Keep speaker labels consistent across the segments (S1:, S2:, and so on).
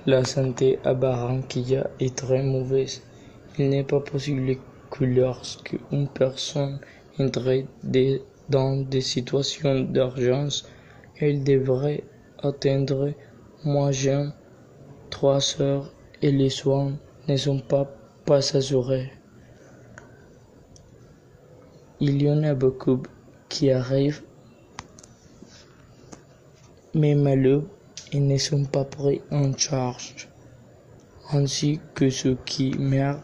S1: La santé à Barranquilla est très mauvaise. Il n'est pas possible que lorsqu'une personne entre dans des situations d'urgence, elle devrait attendre moins 3 heures et les soins ne sont pas assurés. Il y en a beaucoup qui arrivent, mais malheureux, ils ne sont pas pris en charge, ainsi que ceux qui meurent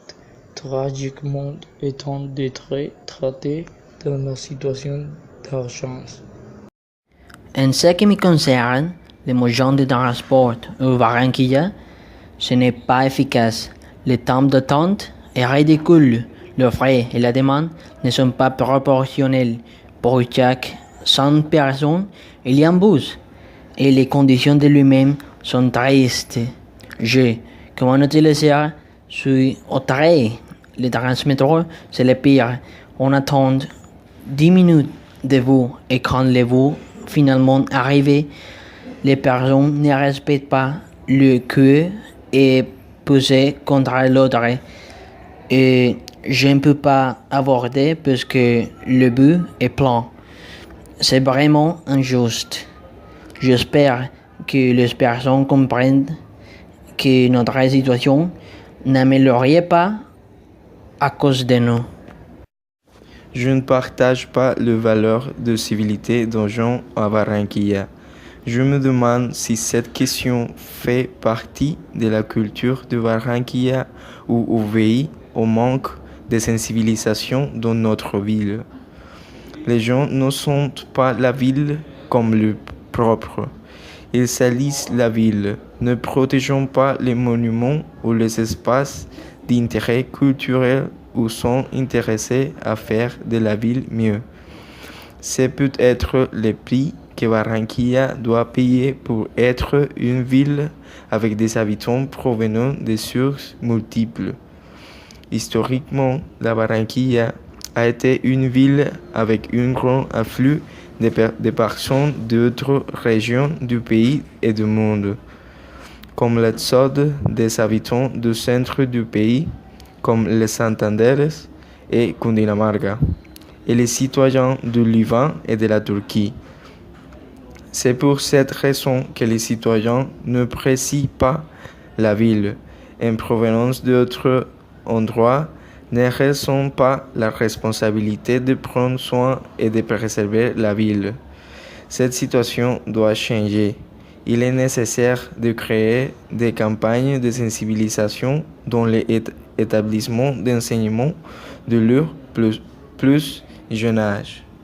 S1: tragiquement étant d'être traités dans la situation d'urgence.
S2: En ce qui me concerne, les moyens de transport au Barranquilla, ce n'est pas efficace. Le temps d'attente est ridicule. Le frais et la demande ne sont pas proportionnels. Pour chaque 100 personnes, il y a un bus. Et les conditions de lui-même sont tristes. Je, comme un utilisateur, suis outré. Le transmettre, c'est le pire. On attend 10 minutes de vous et quand le vous finalement arrivé, les personnes ne respectent pas le queue et poussent contre l'autre. Et je ne peux pas aborder parce que le but est plein. C'est vraiment injuste. J'espère que les personnes comprennent que notre situation n'améliorerait pas à cause de nous.
S3: Je ne partage pas les valeurs de civilité dont gens à Barranquilla. Je me demande si cette question fait partie de la culture de Barranquilla ou obéit au manque de sensibilisation dans notre ville. Les gens ne sentent pas la ville comme le propre. Ils salissent la ville, ne protégeant pas les monuments ou les espaces d'intérêt culturel ou sont intéressés à faire de la ville mieux. C'est peut-être le prix que Barranquilla doit payer pour être une ville avec des habitants provenant de sources multiples. Historiquement, la Barranquilla a été une ville avec un grand afflux de personnes d'autres régions du pays et du monde, comme l'exode des habitants du centre du pays, comme les Santanderes et Cundinamarca, et les citoyens du Liban et de la Turquie. C'est pour cette raison que les citoyens ne précisent pas la ville en provenance d'autres endroits, ne ressentent pas la responsabilité de prendre soin et de préserver la ville. Cette situation doit changer. Il est nécessaire de créer des campagnes de sensibilisation dans les établissements d'enseignement de leur plus jeune âge.